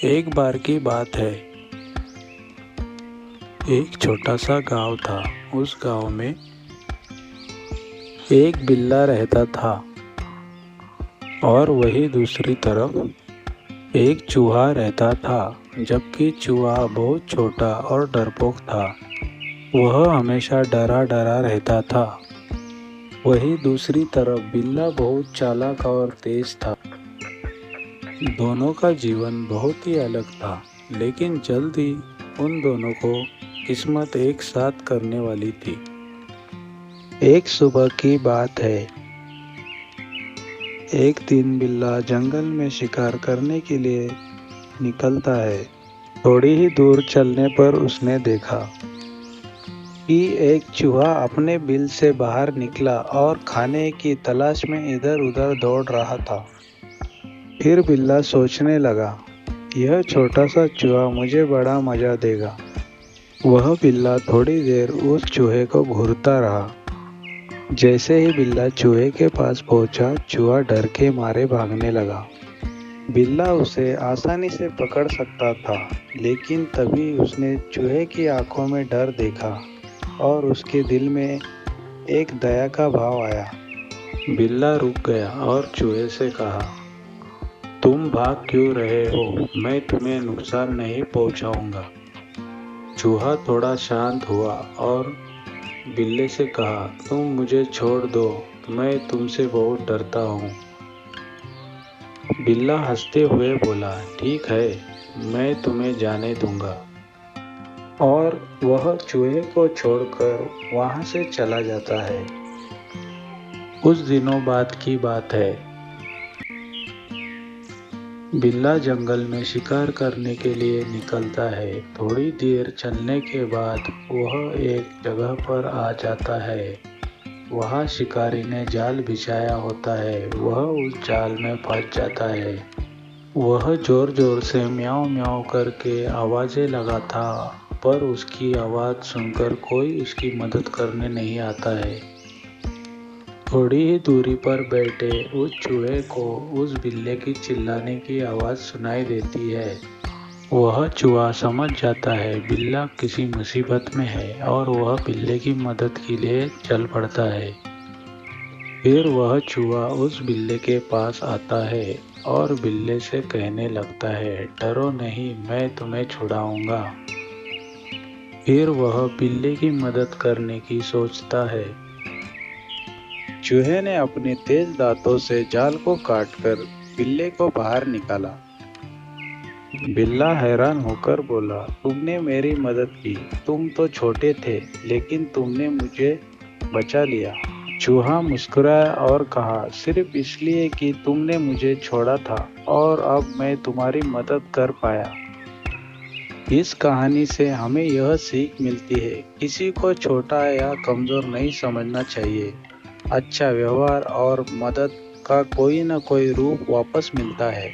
एक बार की बात है, एक छोटा सा गांव था। उस गांव में एक बिल्ला रहता था और वही दूसरी तरफ एक चूहा रहता था। जबकि चूहा बहुत छोटा और डरपोक था। वह हमेशा डरा डरा रहता था। वही दूसरी तरफ बिल्ला बहुत चालाक और तेज था। दोनों का जीवन बहुत ही अलग था, लेकिन जल्द ही उन दोनों को किस्मत एक साथ करने वाली थी। एक सुबह की बात है। एक दिन बिल्ला जंगल में शिकार करने के लिए निकलता है। थोड़ी ही दूर चलने पर उसने देखा कि एक चूहा अपने बिल से बाहर निकला और खाने की तलाश में इधर उधर दौड़ रहा था। फिर बिल्ला सोचने लगा, यह छोटा सा चूहा मुझे बड़ा मजा देगा। वह बिल्ला थोड़ी देर उस चूहे को घूरता रहा। जैसे ही बिल्ला चूहे के पास पहुंचा, चूहा डर के मारे भागने लगा। बिल्ला उसे आसानी से पकड़ सकता था, लेकिन तभी उसने चूहे की आंखों में डर देखा और उसके दिल में एक दया का भाव आया। बिल्ला रुक गया और चूहे से कहा, तुम भाग क्यों रहे हो? मैं तुम्हें नुकसान नहीं पहुंचाऊंगा। चूहा थोड़ा शांत हुआ और बिल्ले से कहा, तुम मुझे छोड़ दो, मैं तुमसे बहुत डरता हूँ। बिल्ला हंसते हुए बोला, ठीक है, मैं तुम्हें जाने दूंगा। और वह चूहे को छोड़कर वहां से चला जाता है। कुछ दिनों बाद की बात है। बिल्ला जंगल में शिकार करने के लिए निकलता है। थोड़ी देर चलने के बाद वह एक जगह पर आ जाता है। वहाँ शिकारी ने जाल बिछाया होता है। वह उस जाल में फंस जाता है। वह जोर जोर से म्याऊं म्याऊं करके आवाजें लगाता, पर उसकी आवाज़ सुनकर कोई उसकी मदद करने नहीं आता है। थोड़ी ही दूरी पर बैठे उस चूहे को उस बिल्ले की चिल्लाने की आवाज़ सुनाई देती है। वह चूहा समझ जाता है बिल्ला किसी मुसीबत में है और वह बिल्ले की मदद के लिए चल पड़ता है। फिर वह चूहा उस बिल्ले के पास आता है और बिल्ले से कहने लगता है, डरो नहीं, मैं तुम्हें छुड़ाऊंगा। फिर वह बिल्ले की मदद करने की सोचता है। चूहे ने अपने तेज दांतों से जाल को काटकर बिल्ले को बाहर निकाला। बिल्ला हैरान होकर बोला, तुमने मेरी मदद की। तुम तो छोटे थे, लेकिन तुमने मुझे बचा लिया। चूहा मुस्कुराया और कहा, सिर्फ इसलिए कि तुमने मुझे छोड़ा था और अब मैं तुम्हारी मदद कर पाया। इस कहानी से हमें यह सीख मिलती है, किसी को छोटा या कमज़ोर नहीं समझना चाहिए। अच्छा व्यवहार और मदद का कोई न कोई रूप वापस मिलता है।